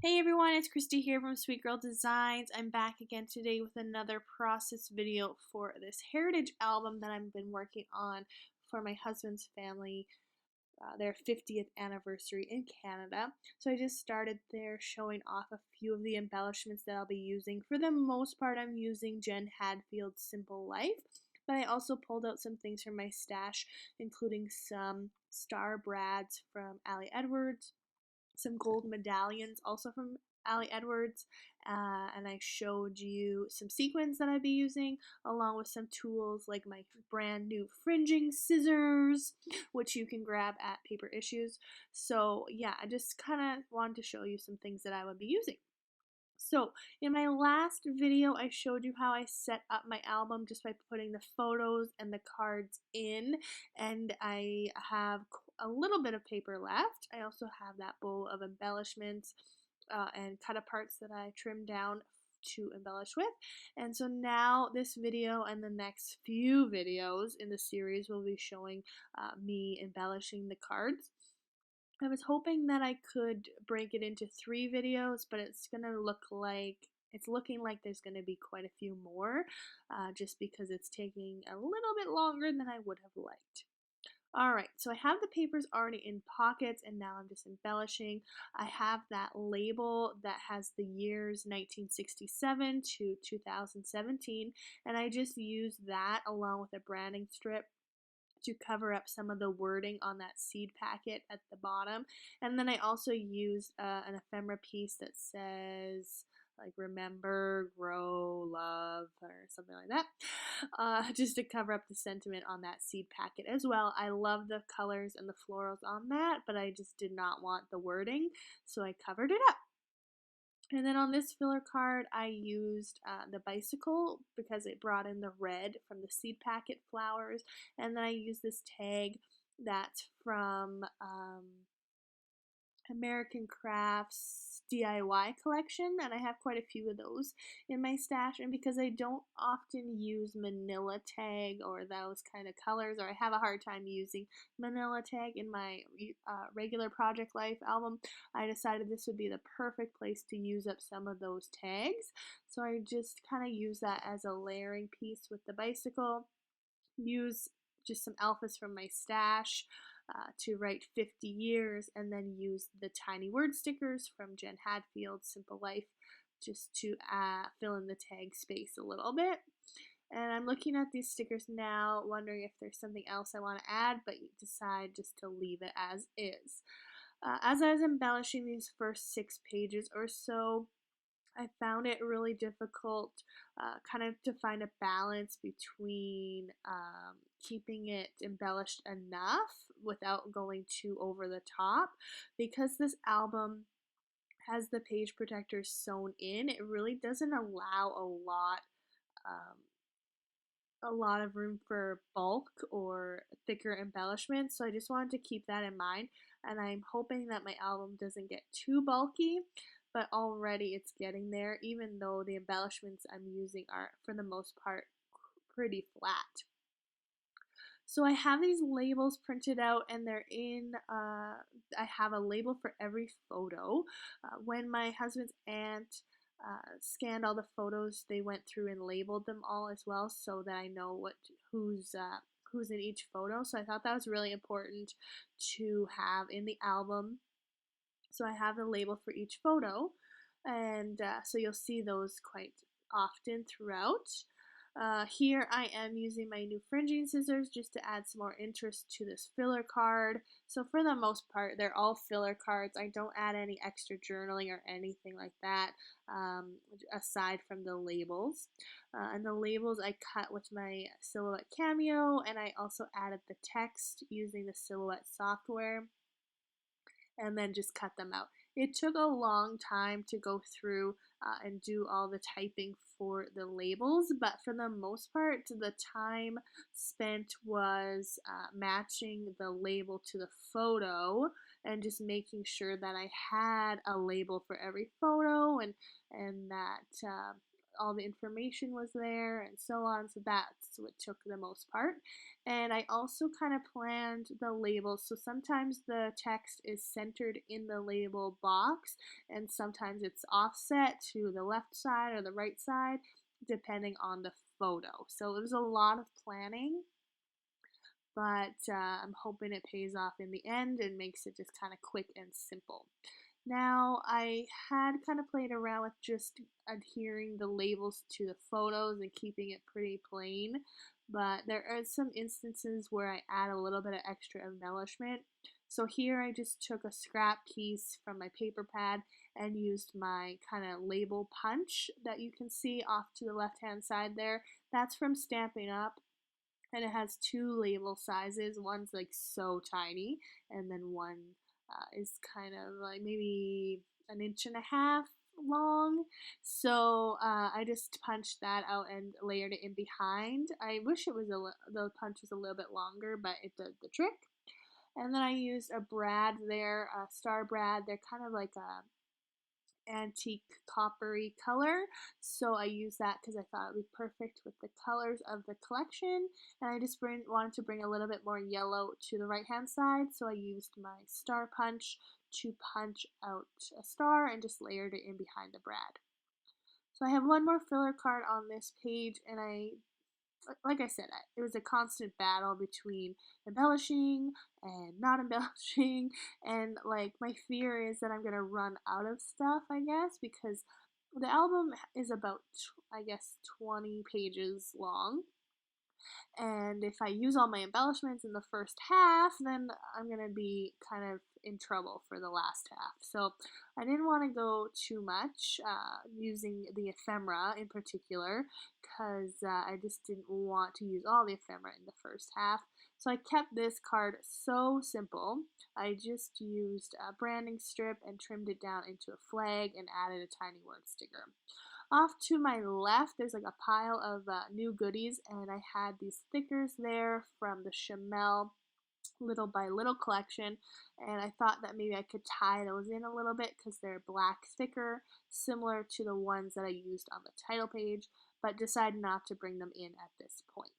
Hey everyone, it's Christy here from Sweet Girl Designs. I'm back again today with another process video for this heritage album that I've been working on for my husband's family, their 50th anniversary in Canada. So I just started there showing off a few of the embellishments that I'll be using. For the most part, I'm using Jen Hadfield Simple Life, but I also pulled out some things from my stash, including some star brads from Ali Edwards, some gold medallions also from Ali Edwards, and I showed you some sequins that I'd be using along with some tools like my brand new fringing scissors, which you can grab at Paper Issues. So yeah, I just kind of wanted to show you some things that I would be using. So in my last video, I showed you how I set up my album just by putting the photos and the cards in, and I have a little bit of paper left. I also have that bowl of embellishments and cut aparts that I trimmed down to embellish with. And so now this video and the next few videos in the series will be showing me embellishing the cards. I was hoping that I could break it into 3 videos, but it's looking like there's gonna be quite a few more, just because it's taking a little bit longer than I would have liked. Alright, so I have the papers already in pockets and now I'm just embellishing. I have that label that has the years 1967 to 2017, and I just used that along with a branding strip to cover up some of the wording on that seed packet at the bottom. And then I also used an ephemera piece that says like remember, grow, love, or something like that, just to cover up the sentiment on that seed packet as well. I love the colors and the florals on that, but I just did not want the wording, so I covered it up. And then on this filler card, I used the bicycle because it brought in the red from the seed packet flowers. And then I used this tag that's from American Crafts DIY collection, and I have quite a few of those in my stash. And because I don't often use manila tag or those kind of colors, or I have a hard time using manila tag in my regular Project Life album, I decided this would be the perfect place to use up some of those tags. So I just kind of use that as a layering piece with the bicycle. Use just some alphas from my stash to write 50 years, and then use the tiny word stickers from Jen Hadfield Simple Life just to fill in the tag space a little bit. And I'm looking at these stickers now, wondering if there's something else I want to add, but you decide just to leave it as is. As I was embellishing these first 6 pages or so, I found it really difficult kind of to find a balance between keeping it embellished enough without going too over the top. Because this album has the page protectors sewn in, it really doesn't allow a lot of room for bulk or thicker embellishments, so I just wanted to keep that in mind, and I'm hoping that my album doesn't get too bulky, but already it's getting there, even though the embellishments I'm using are, for the most part, pretty flat. So I have these labels printed out, and they're in, I have a label for every photo. When my husband's aunt scanned all the photos, they went through and labeled them all as well, so that I know who's in each photo. So I thought that was really important to have in the album. So I have the label for each photo, and so you'll see those quite often throughout. Here I am using my new fringing scissors just to add some more interest to this filler card. So for the most part, they're all filler cards. I don't add any extra journaling or anything like that, aside from the labels. And the labels I cut with my Silhouette Cameo, and I also added the text using the Silhouette software, and then just cut them out. It took a long time to go through and do all the typing for the labels, but for the most part, the time spent was matching the label to the photo and just making sure that I had a label for every photo, and that all the information was there and so on. So that's what took the most part. And I also kind of planned the labels. So sometimes the text is centered in the label box, and sometimes it's offset to the left side or the right side, depending on the photo. So it was a lot of planning, but I'm hoping it pays off in the end and makes it just kind of quick and simple. Now, I had kind of played around with just adhering the labels to the photos and keeping it pretty plain, but there are some instances where I add a little bit of extra embellishment. So here I just took a scrap piece from my paper pad and used my kind of label punch that you can see off to the left hand side there. That's from Stampin' Up! And it has two label sizes. One's like so tiny, and then one is kind of like maybe an inch and a half long. So I just punched that out and layered it in behind. I wish it was the punch was a little bit longer, but it did the trick. And then I used a brad there, a star brad. They're kind of like a antique coppery color, so I used that because I thought it would be perfect with the colors of the collection. And I just wanted to bring a little bit more yellow to the right hand side, so I used my star punch to punch out a star and just layered it in behind the brad. So I have one more filler card on this page, and like I said, it was a constant battle between embellishing and not embellishing, and like my fear is that I'm gonna run out of stuff, I guess, because the album is about, I guess, 20 pages long. And if I use all my embellishments in the first half, then I'm going to be kind of in trouble for the last half. So I didn't want to go too much using the ephemera in particular, because I just didn't want to use all the ephemera in the first half. So I kept this card so simple. I just used a branding strip and trimmed it down into a flag and added a tiny word sticker. Off to my left, there's like a pile of new goodies, and I had these stickers there from the Chamel Little by Little collection, and I thought that maybe I could tie those in a little bit because they're black sticker, similar to the ones that I used on the title page, but decided not to bring them in at this point.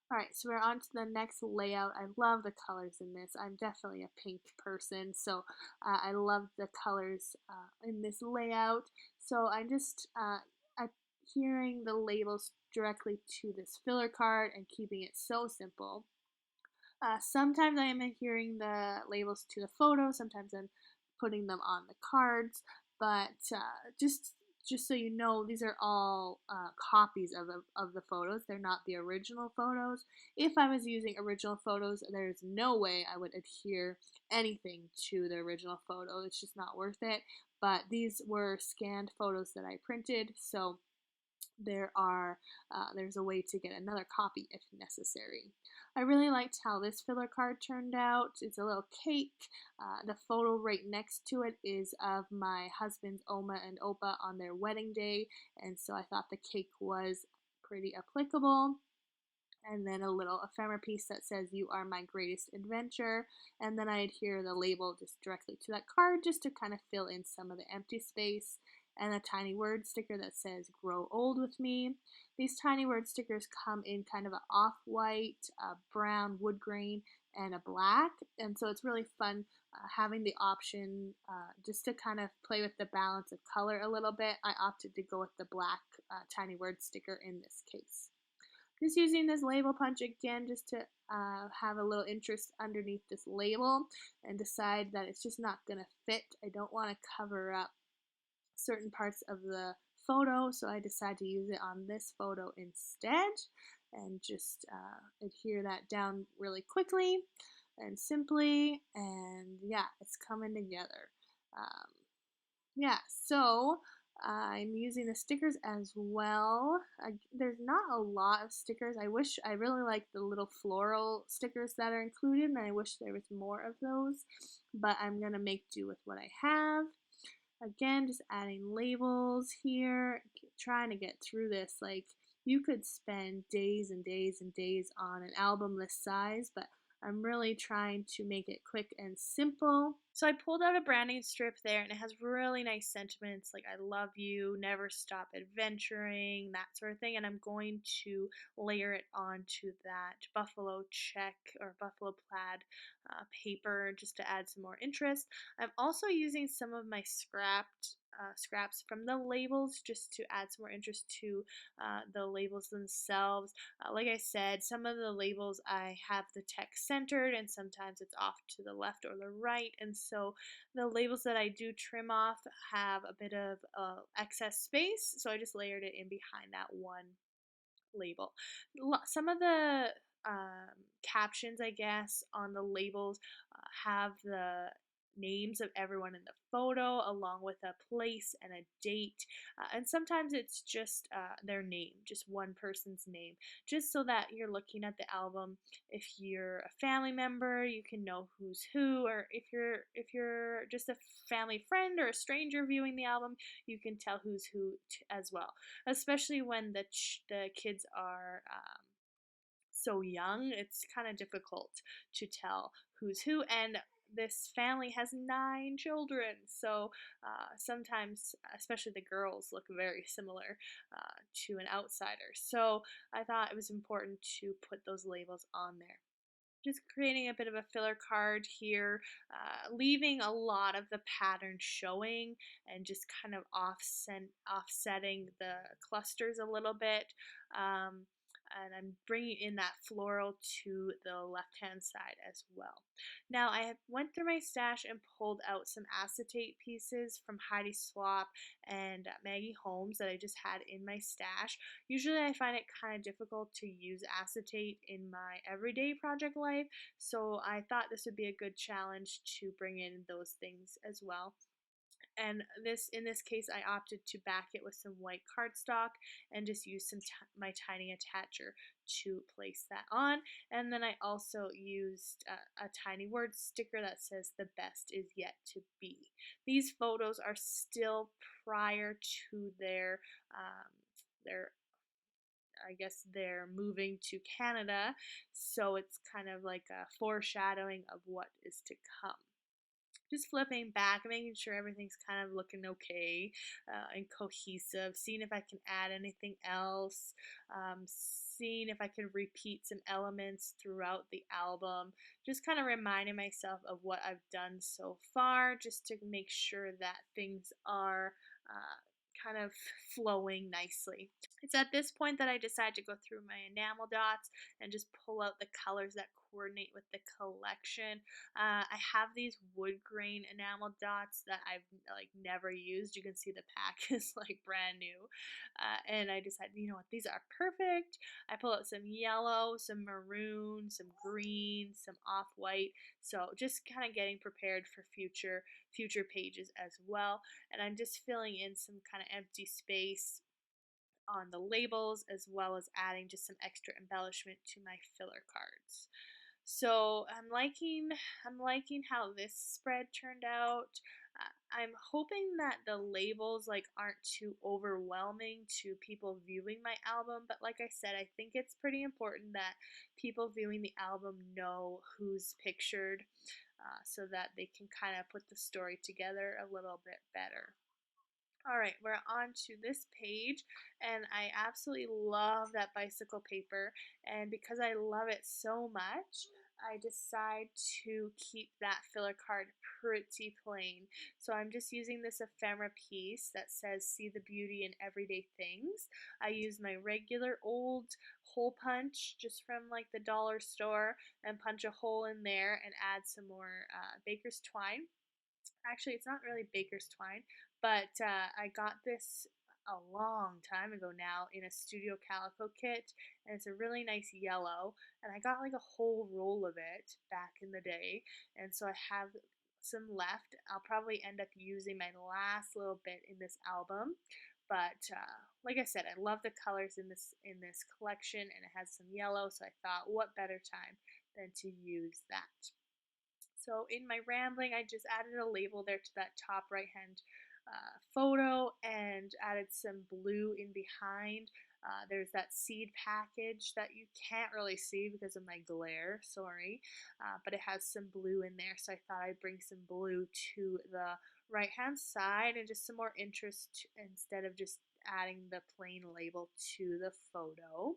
Alright, so we're on to the next layout. I love the colors in this. I'm definitely a pink person, so I love the colors in this layout. So I'm just adhering the labels directly to this filler card and keeping it so simple. Sometimes I am adhering the labels to the photo, sometimes I'm putting them on the cards, but just so you know, these are all copies of the photos. They're not the original photos. If I was using original photos, there's no way I would adhere anything to the original photo. It's just not worth it. But these were scanned photos that I printed, so there's a way to get another copy if necessary. I really liked how this filler card turned out. It's a little cake. The photo right next to it is of my husband's Oma and Opa on their wedding day, and so I thought the cake was pretty applicable. And then a little ephemera piece that says "You are my greatest adventure," and then I adhere the label just directly to that card just to kind of fill in some of the empty space, and a tiny word sticker that says "Grow old with me." These tiny word stickers come in kind of an off-white, brown, wood grain, and a black, and so it's really fun having the option just to kind of play with the balance of color a little bit. I opted to go with the black tiny word sticker in this case. Just using this label punch again just to have a little interest underneath this label and decide that it's just not going to fit. I don't want to cover up certain parts of the photo, so I decided to use it on this photo instead and just adhere that down really quickly and simply, and yeah, it's coming together. Yeah, so I'm using the stickers as well. There's not a lot of stickers. I really like the little floral stickers that are included, and I wish there was more of those, but I'm going to make do with what I have. Again, just adding labels here, trying to get through this. Like, you could spend days and days and days on an album this size, but I'm really trying to make it quick and simple. So I pulled out a branding strip there, and it has really nice sentiments like I love you, never stop adventuring, that sort of thing. And I'm going to layer it onto that buffalo check or buffalo plaid paper just to add some more interest. I'm also using some of my scraps from the labels just to add some more interest to the labels themselves. Like I said, some of the labels I have the text centered and sometimes it's off to the left or the right, and so the labels that I do trim off have a bit of excess space, so I just layered it in behind that one label. Some of the captions, I guess, on the labels have the names of everyone in the photo along with a place and a date, and sometimes it's just their name, just one person's name, just so that you're looking at the album. If you're a family member, you can know who's who, or if you're just a family friend or a stranger viewing the album, you can tell who's who as well, especially when the kids are so young. It's kind of difficult to tell who's who, and this family has 9 children, so sometimes, especially the girls, look very similar to an outsider. So I thought it was important to put those labels on there. Just creating a bit of a filler card here, leaving a lot of the pattern showing and just kind of offsetting the clusters a little bit. Um, and I'm bringing in that floral to the left hand side as well. Now I went through my stash and pulled out some acetate pieces from Heidi Swap and Maggie Holmes that I just had in my stash. Usually I find it kind of difficult to use acetate in my everyday project life, so I thought this would be a good challenge to bring in those things as well. And in this case, I opted to back it with some white cardstock and just use my tiny attacher to place that on. And then I also used a tiny word sticker that says "the best is yet to be." These photos are still prior to their I guess they're moving to Canada, so it's kind of like a foreshadowing of what is to come. Just flipping back, making sure everything's kind of looking okay and cohesive, seeing if I can add anything else, seeing if I can repeat some elements throughout the album, just kind of reminding myself of what I've done so far, just to make sure that things are kind of flowing nicely. It's at this point that I decide to go through my enamel dots and just pull out the colors that coordinate with the collection. I have these wood grain enamel dots that I've like never used. You can see the pack is like brand new, and I decided, you know what, these are perfect. I pull out some yellow, some maroon, some green, some off-white. So just kind of getting prepared for future pages as well. And I'm just filling in some kind of empty space on the labels, as well as adding just some extra embellishment to my filler cards. So I'm liking how this spread turned out. I'm hoping that the labels like aren't too overwhelming to people viewing my album, but like I said, I think it's pretty important that people viewing the album know who's pictured, so that they can kind of put the story together a little bit better. All right, we're on to this page, and I absolutely love that bicycle paper, and because I love it so much, I decide to keep that filler card pretty plain. So I'm just using this ephemera piece that says "See the beauty in everyday things." I use my regular old hole punch just from like the dollar store and punch a hole in there and add some more baker's twine. Actually, it's not really baker's twine, but I got this a long time ago now in a Studio Calico kit, and it's a really nice yellow, and I got like a whole roll of it back in the day, and so I have some left. I'll probably end up using my last little bit in this album, but like I said, I love the colors in this collection, and it has some yellow, so I thought, what better time than to use that. So in my rambling, I just added a label there to that top right hand photo and added some blue in behind There's that seed package that you can't really see because of my glare, sorry, but it has some blue in there, so I thought I'd bring some blue to the right hand side and just some more interest instead of just adding the plain label to the photo.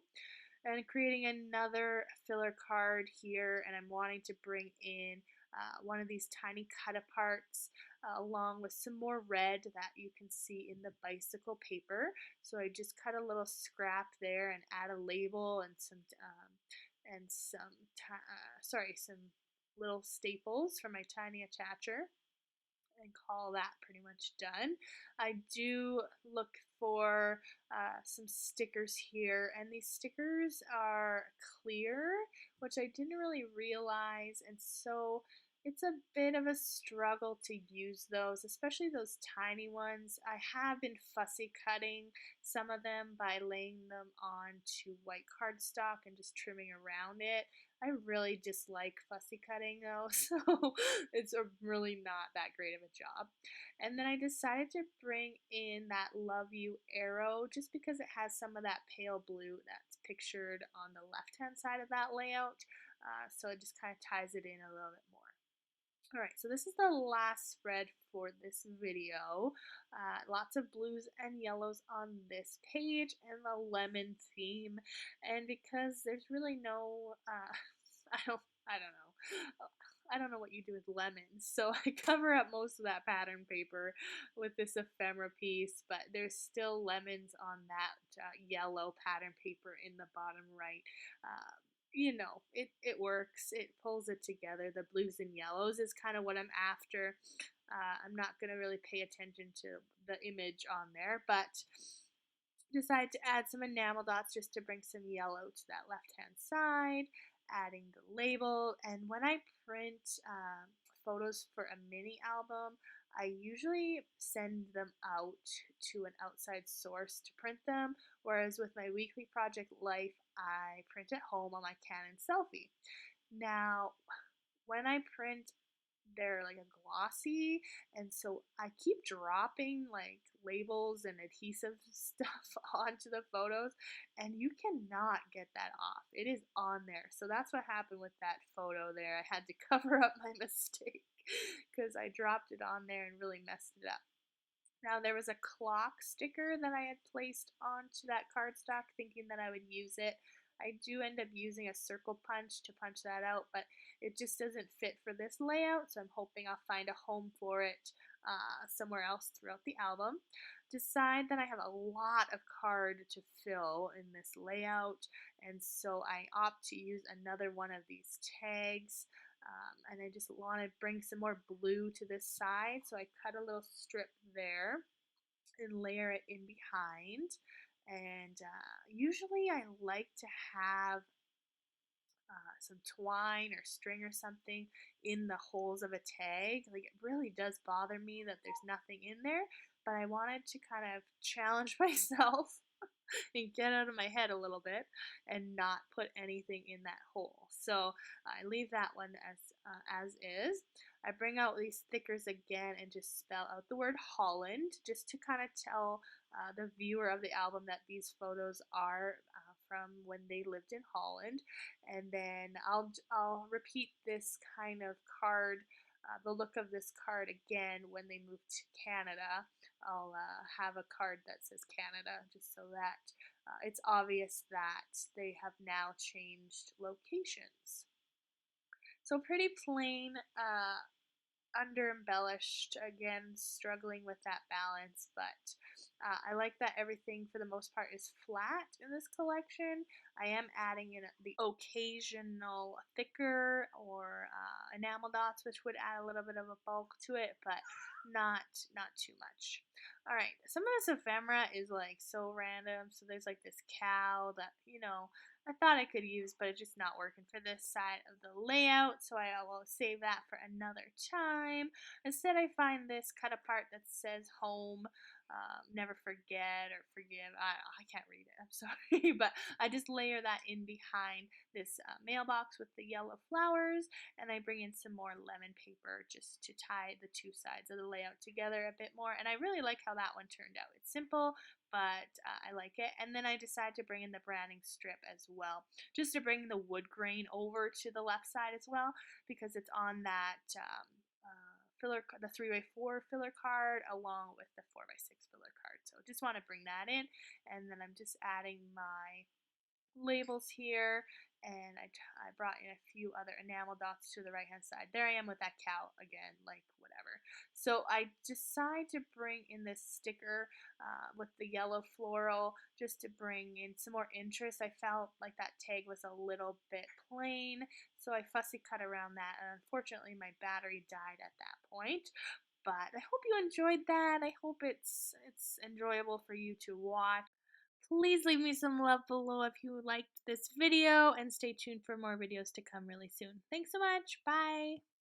And creating another filler card here, and I'm wanting to bring in one of these tiny cut aparts along with some more red that you can see in the bicycle paper. So I just cut a little scrap there and add a label and some some little staples for my tiny attacher, and call that pretty much done. I do look for some stickers here, and these stickers are clear, which I didn't really realize, and so it's a bit of a struggle to use those, especially those tiny ones. I have been fussy cutting some of them by laying them onto white cardstock and just trimming around it. I really dislike fussy cutting though, so it's really not that great of a job. And then I decided to bring in that Love You arrow just because it has some of that pale blue that's pictured on the left hand side of that layout. So it just kind of ties it in a little bit more. Alright, so this is the last spread for this video. Lots of blues and yellows on this page and the lemon theme. And because there's really no, I don't know what you do with lemons. So I cover up most of that pattern paper with this ephemera piece, but there's still lemons on that yellow pattern paper in the bottom right. You know, it works. It pulls it together. The blues and yellows is kind of what I'm after. I'm not going to really pay attention to the image on there, but decided to add some enamel dots just to bring some yellow to that left hand side, adding the label. And when I print photos for a mini album, I usually send them out to an outside source to print them, whereas with my weekly project Life, I print at home on my Canon Selfie. Now, when I print, they're like a glossy, and so I keep dropping like labels and adhesive stuff onto the photos, and you cannot get that off. It is on there. So that's what happened with that photo there. I had to cover up my mistake because I dropped it on there and really messed it up. Now there was a clock sticker that I had placed onto that cardstock thinking that I would use it. I do end up using a circle punch to punch that out, but it just doesn't fit for this layout, so I'm hoping I'll find a home for it somewhere else throughout the album. Decide that I have a lot of card to fill in this layout, and so I opt to use another one of these tags. And I just want to bring some more blue to this side, so I cut a little strip there and layer it in behind. And usually I like to have some twine or string or something in the holes of a tag. Like, it really does bother me that there's nothing in there, but I wanted to kind of challenge myself and get out of my head a little bit and not put anything in that hole. So I leave that one as is. I bring out these stickers again and just spell out the word Holland just to kind of tell the viewer of the album that these photos are from when they lived in Holland. And then I'll repeat this kind of card, the look of this card again when they move to Canada. I'll have a card that says Canada just so that it's obvious that they have now changed locations. So pretty plain, under embellished, again struggling with that balance, but I like that everything for the most part is flat in this collection. I am adding in the occasional thicker or enamel dots, which would add a little bit of a bulk to it, but not too much. Alright, some of this ephemera is like so random. So there's like this cow that, you know, I thought I could use, but it's just not working for this side of the layout, so I will save that for another time. Instead, I find this cut apart that says home, never forget or forgive. I can't read it, I'm sorry, but I just layer that in behind this mailbox with the yellow flowers, and I bring in some more lemon paper just to tie the two sides of the layout together a bit more, and I really like how that one turned out. It's simple, but I like it. And then I decided to bring in the branding strip as well, just to bring the wood grain over to the left side as well, because it's on that filler, the 3x4 filler card along with the 4x6 filler card. So just want to bring that in, and then I'm just adding my labels here, and I brought in a few other enamel dots to the right hand side. There I am with that cow again, like whatever. So I decide to bring in this sticker with the yellow floral just to bring in some more interest. I felt like that tag was a little bit plain, so I fussy cut around that, and unfortunately my battery died at that point. But I hope you enjoyed that. I hope it's enjoyable for you to watch. Please leave me some love below if you liked this video, and stay tuned for more videos to come really soon. Thanks so much. Bye.